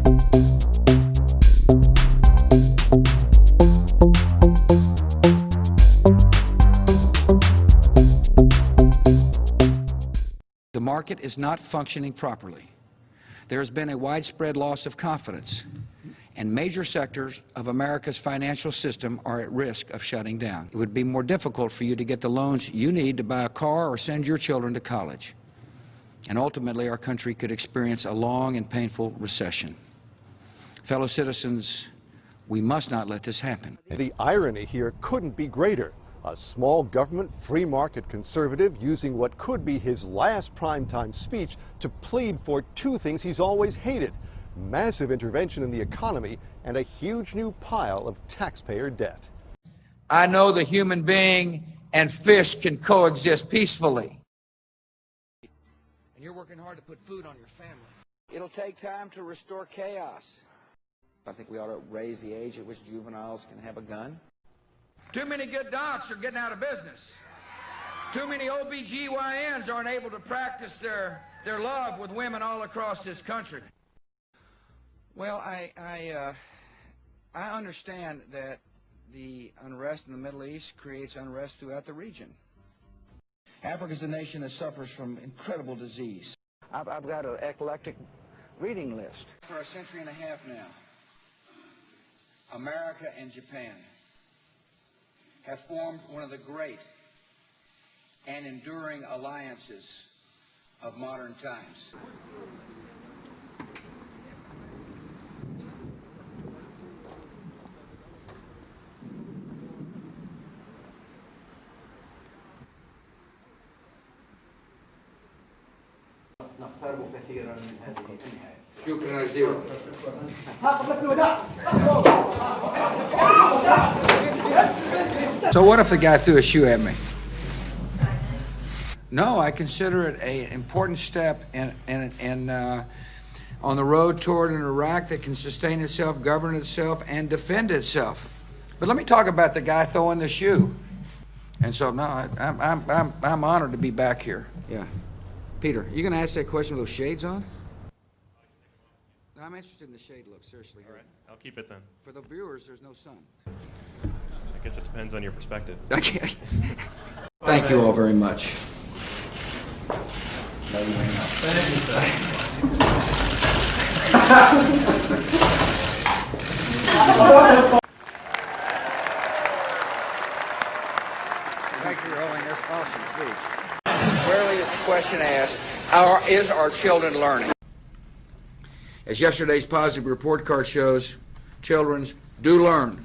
The market is not functioning properly. There has been a widespread loss of confidence, and major sectors of America's financial system are at risk of shutting down. It would be more difficult for you to get the loans you need to buy a car or send your children to college. And ultimately, our country could experience a long and painful recession. Fellow citizens, we must not let this happen. The irony here couldn't be greater. A small government, free market conservative using what could be his last primetime speech to plead for two things he's always hated: massive intervention in the economy and a huge new pile of taxpayer debt. I know the human being and fish can coexist peacefully. And you're working hard to put food on your family. It'll take time to restore chaos. I think we ought to raise the age at which juveniles can have a gun. Too many good docs are getting out of business. Too many OBGYNs aren't able to practice their love with women all across this country. Well, I understand that the unrest in the Middle East creates unrest throughout the region. Africa's a nation that suffers from incredible disease. I've got an eclectic reading list. For a century and a half now, America and Japan have formed one of the great and enduring alliances of modern times. نقترب كثيرا من هذه النهاية. شكرا زيرو. So what if the guy threw a shoe at me? No, I consider it an important step on the road toward an Iraq that can sustain itself, govern itself, and defend itself. But let me talk about the guy throwing the shoe. And so, no, I'm honored to be back here. Yeah. Peter, you going to ask that question with those shades on? No, I'm interested in the shade look, seriously. All right, I'll keep it then. For the viewers, there's no sun. I guess it depends on your perspective. Okay. Thank you all very much. Thank you for holding this awesome speech. Rarely is the question asked, is our children learning? As yesterday's positive report card shows, children do learn.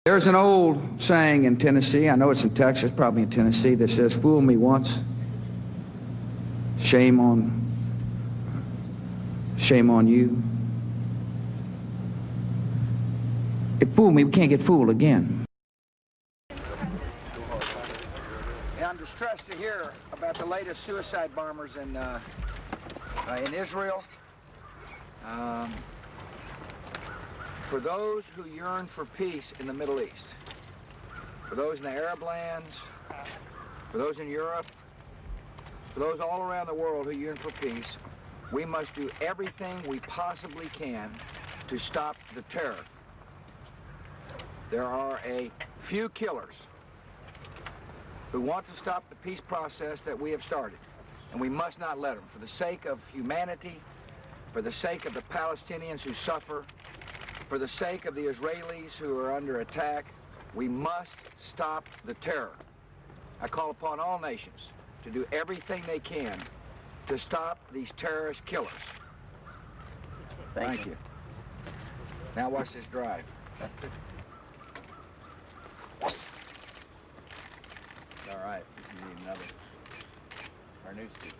There's an old saying in Tennessee, I know it's in Texas, probably in Tennessee, that says, "Fool me once, shame on you." If fool me, we can't get fooled again. And I'm distressed to hear about the latest suicide bombers in Israel. For those who yearn for peace in the Middle East, for those in the Arab lands, for those in Europe, for those all around the world who yearn for peace, we must do everything we possibly can to stop the terror. There are a few killers who want to stop the peace process that we have started, and we must not let them. For the sake of humanity, for the sake of the Palestinians who suffer, for the sake of the Israelis who are under attack, we must stop the terror. I call upon all nations to do everything they can to stop these terrorist killers. Thank you. Now watch this drive. All right, we need another. Our new student.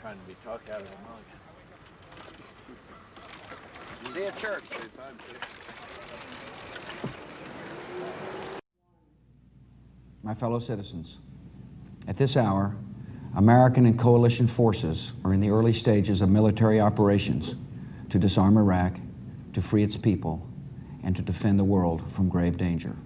Trying to be talked out of the mug. See you at church. My fellow citizens, at this hour, American and coalition forces are in the early stages of military operations to disarm Iraq, to free its people, and to defend the world from grave danger.